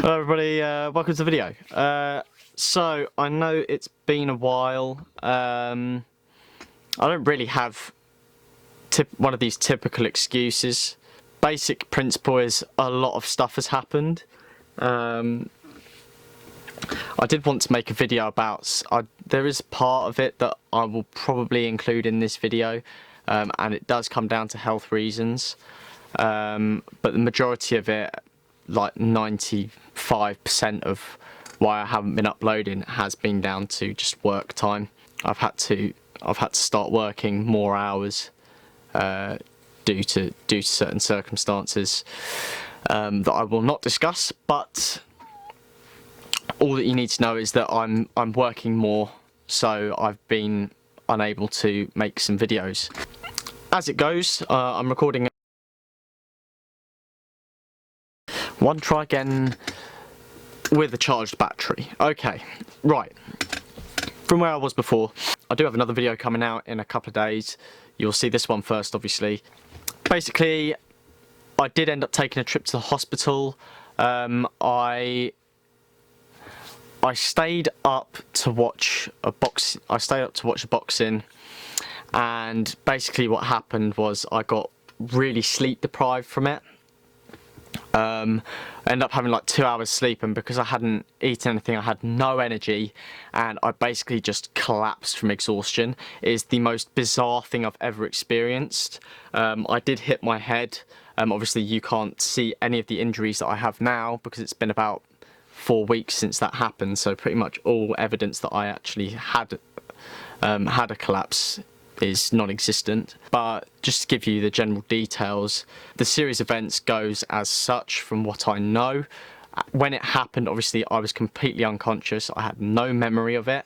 Hello everybody, welcome to the video. So, I know it's been a while. I don't really have one of these typical excuses. Basic principle is a lot of stuff has happened. I did want to make a video about, there is part of it that I will probably include in this video, and it does come down to health reasons. But the majority of it, like 95% of why I haven't been uploading, has been down to just work time. I've had to start working more hours due to certain circumstances that I will not discuss. But all that you need to know is that I'm working more, so I've been unable to make some videos. As it goes, I'm recording one try again with a charged battery. Okay, right. From where I was before, I do have another video coming out in a couple of days. You'll see this one first, obviously. Basically, I did end up taking a trip to the hospital. I stayed up to watch a boxing, and basically what happened was I got really sleep deprived from it. I ended up having like 2 hours sleep, and because I hadn't eaten anything, I had no energy, and I basically just collapsed from exhaustion. It is the most bizarre thing I've ever experienced. I did hit my head. Obviously you can't see any of the injuries that I have now because it's been about 4 weeks since that happened, so pretty much all evidence that I actually had a collapse is non-existent. But just to give you the general details, the series of events goes as such from what I know. When it happened, obviously I was completely unconscious. I had no memory of it.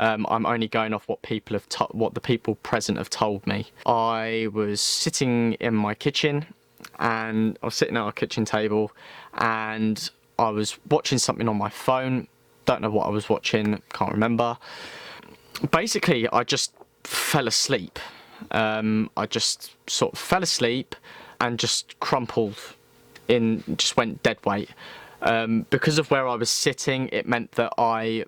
I'm only going off what the people present have told me. I was sitting in my kitchen, and I was sitting at our kitchen table, and I was watching something on my phone. Don't know what I was watching, can't remember. Basically, I just fell asleep. I just sort of fell asleep and just crumpled in, just went dead weight. Because of where I was sitting, it meant that I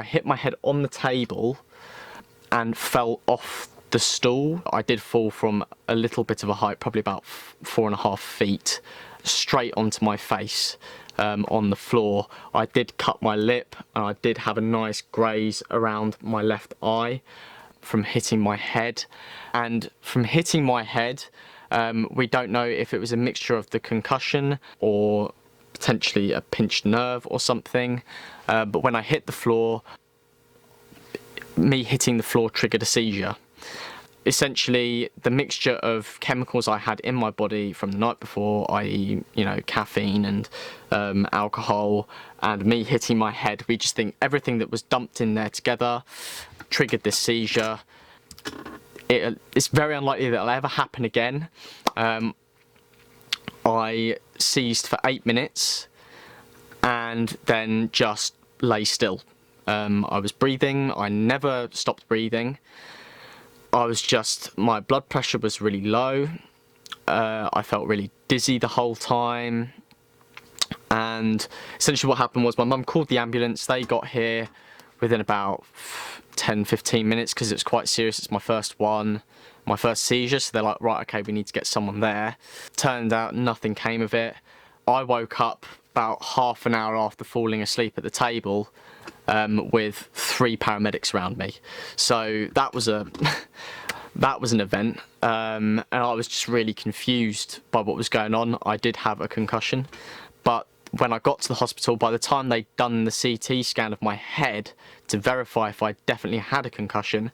hit my head on the table and fell off the stool. I did fall from a little bit of a height, probably about 4.5 feet, straight onto my face on the floor. I did cut my lip, and I did have a nice graze around my left eye from hitting my head. And from hitting my head, we don't know if it was a mixture of the concussion or potentially a pinched nerve or something, but when I hit the floor, me hitting the floor triggered a seizure. Essentially, the mixture of chemicals I had in my body from the night before, i.e., you know, caffeine and alcohol, and me hitting my head, we just think everything that was dumped in there together triggered this seizure. It's very unlikely that it'll ever happen again. I seized for 8 minutes and then just lay still. I was breathing. I never stopped breathing. My blood pressure was really low. I felt really dizzy the whole time. And essentially what happened was my mum called the ambulance. They got here within about 10-15 minutes because it was quite serious. It's my first seizure, so they're like, right, okay, we need to get someone there. Turned out nothing came of it. I woke up about half an hour after falling asleep at the table with 3 paramedics around me. So that was an event, and I was just really confused by what was going on. I did have a concussion, but when I got to the hospital, by the time they'd done the CT scan of my head to verify if I definitely had a concussion,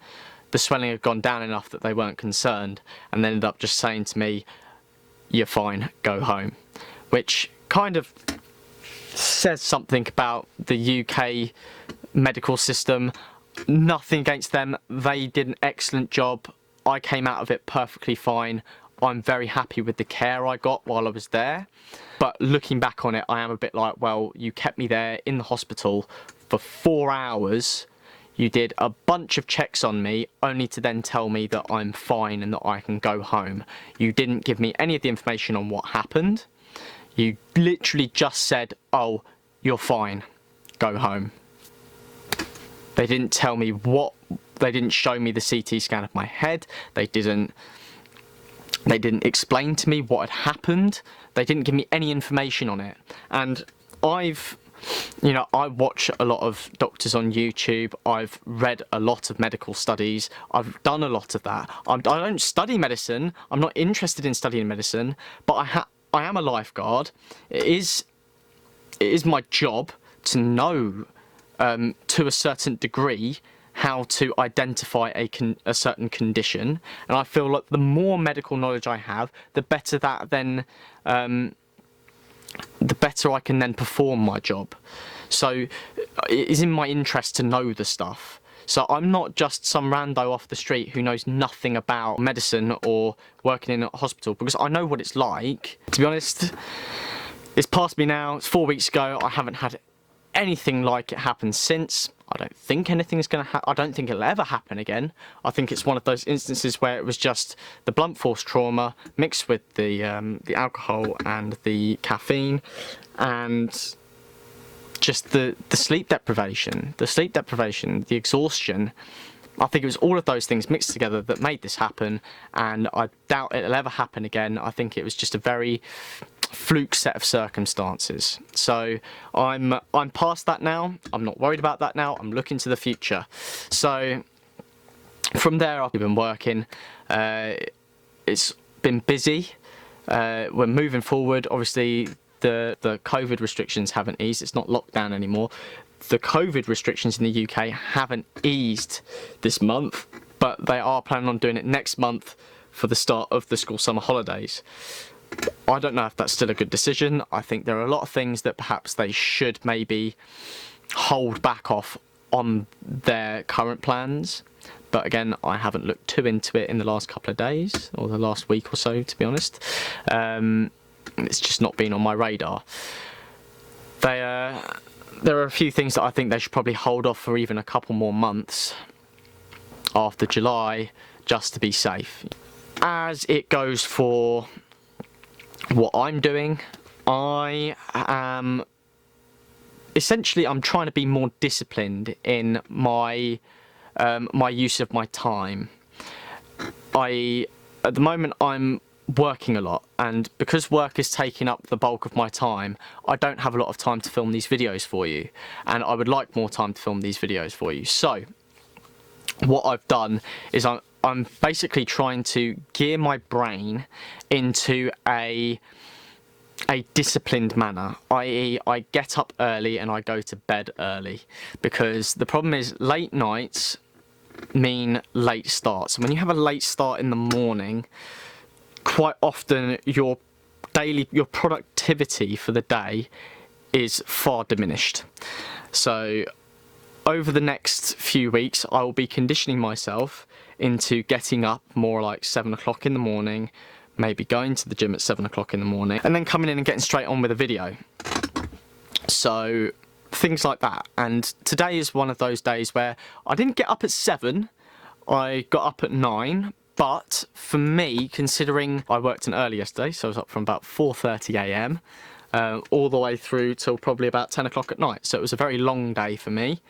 the swelling had gone down enough that they weren't concerned, and they ended up just saying to me, "You're fine, go home," which kind of says something about the UK medical system. Nothing against them, they did an excellent job. I came out of it perfectly fine. I'm very happy with the care I got while I was there. But looking back on it, I am a bit like, well, you kept me there in the hospital for 4 hours. You did a bunch of checks on me, only to then tell me that I'm fine and that I can go home. You didn't give me any of the information on what happened. You literally just said, oh, you're fine, go home. They didn't tell me what, they didn't show me the CT scan of my head, they didn't explain to me what had happened, they didn't give me any information on it. And I watch a lot of doctors on YouTube, I've read a lot of medical studies, I've done a lot of that. I don't study medicine, I'm not interested in studying medicine, but I am a lifeguard. It is my job to know, to a certain degree, how to identify a certain condition, and I feel like the more medical knowledge I have, the better that then, the better I can then perform my job. So it is in my interest to know the stuff. So I'm not just some rando off the street who knows nothing about medicine or working in a hospital, because I know what it's like. To be honest, it's past me now, it's 4 weeks ago, I haven't had anything like it happen since. I don't think anything's going to happen. I don't think it'll ever happen again. I think it's one of those instances where it was just the blunt force trauma mixed with the alcohol and the caffeine, and just the sleep deprivation, the exhaustion. I think it was all of those things mixed together that made this happen, and I doubt it'll ever happen again. I think it was just a very fluke set of circumstances. So I'm past that now. I'm not worried about that now. I'm looking to the future. So from there, I've been working. It's been busy. We're moving forward. Obviously, the COVID restrictions haven't eased. It's not lockdown anymore. The COVID restrictions in the UK haven't eased this month, but they are planning on doing it next month for the start of the school summer holidays. I don't know if that's still a good decision. I think there are a lot of things that perhaps they should maybe hold back off on their current plans. But again, I haven't looked too into it in the last couple of days, or the last week or so, to be honest. It's just not been on my radar. There are a few things that I think they should probably hold off for even a couple more months after July, just to be safe. As it goes for what I'm doing, I am essentially, I'm trying to be more disciplined in my my use of my time. At the moment, I'm working a lot, and because work is taking up the bulk of my time, I don't have a lot of time to film these videos for you, and I would like more time to film these videos for you. So what I've done is I'm basically trying to gear my brain into a disciplined manner, i.e. I get up early and I go to bed early, because the problem is late nights mean late starts. When you have a late start in the morning, quite often your productivity for the day is far diminished. So over the next few weeks, I will be conditioning myself into getting up more like 7 o'clock in the morning, maybe going to the gym at 7 o'clock in the morning, and then coming in and getting straight on with a video. So things like that. And today is one of those days where I didn't get up at 7, I got up at 9, but for me, considering I worked in early yesterday, so I was up from about 4:30 a.m. All the way through till probably about 10 o'clock at night. So it was a very long day for me.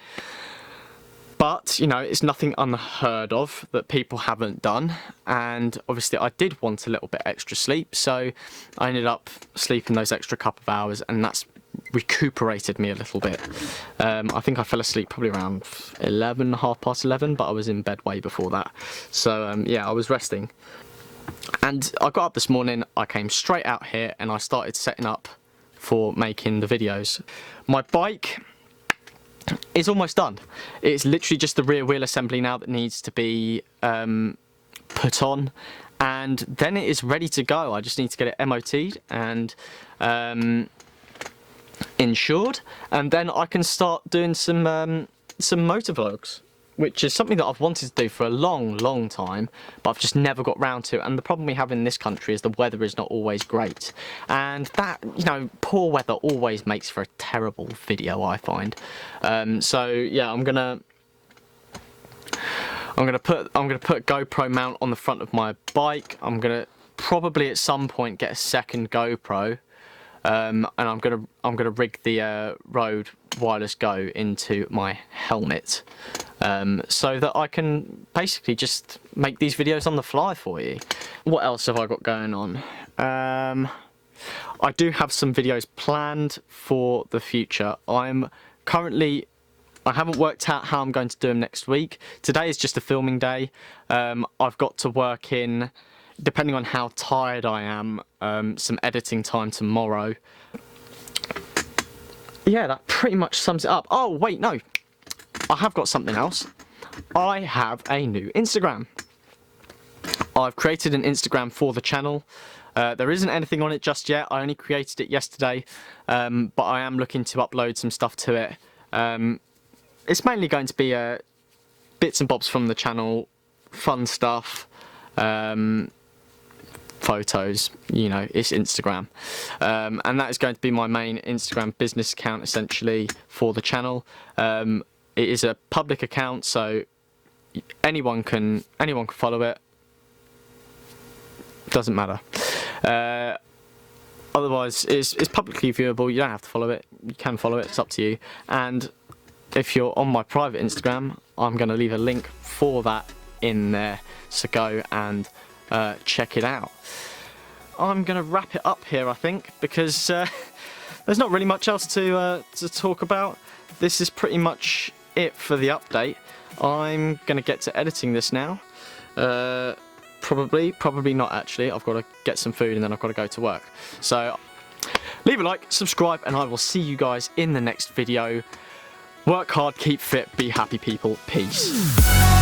But, you know, it's nothing unheard of that people haven't done. And obviously I did want a little bit extra sleep, so I ended up sleeping those extra couple of hours, and that's recuperated me a little bit. I think I fell asleep probably around 11, 11:30, but I was in bed way before that. So yeah, I was resting. And I got up this morning, I came straight out here and I started setting up for making the videos. My bike is almost done. It's literally just the rear wheel assembly now that needs to be put on, and then it is ready to go. I just need to get it MOT'd and insured, and then I can start doing some motor vlogs, which is something that I've wanted to do for a long time, but I've just never got round to. And the problem we have in this country is the weather is not always great, and that, you know, poor weather always makes for a terrible video, I find. So yeah, I'm gonna put a GoPro mount on the front of my bike. I'm gonna probably at some point get a second GoPro, and I'm gonna rig the Rode Wireless Go into my helmet, so that I can basically just make these videos on the fly for you. What else have I got going on? I do have some videos planned for the future. I haven't worked out how I'm going to do them next week. Today is just a filming day. I've got to work in, depending on how tired I am, some editing time tomorrow. Yeah, that pretty much sums it up. Oh, wait, no. I have got something else. I have a new Instagram. I've created an Instagram for the channel. There isn't anything on it just yet. I only created it yesterday, but I am looking to upload some stuff to it. It's mainly going to be bits and bobs from the channel, fun stuff, photos, you know, it's Instagram. And that is going to be my main Instagram business account, essentially, for the channel. It is a public account, so anyone can follow it. Doesn't matter. Otherwise, it's publicly viewable. You don't have to follow it. You can follow it. It's up to you. And if you're on my private Instagram, I'm going to leave a link for that in there. So go and check it out. I'm going to wrap it up here, I think, because there's not really much else to talk about. This is pretty much it for the update. I'm going to get to editing this now. Probably not actually. I've got to get some food and then I've got to go to work. So leave a like, subscribe, and I will see you guys in the next video. Work hard, keep fit, be happy people. Peace.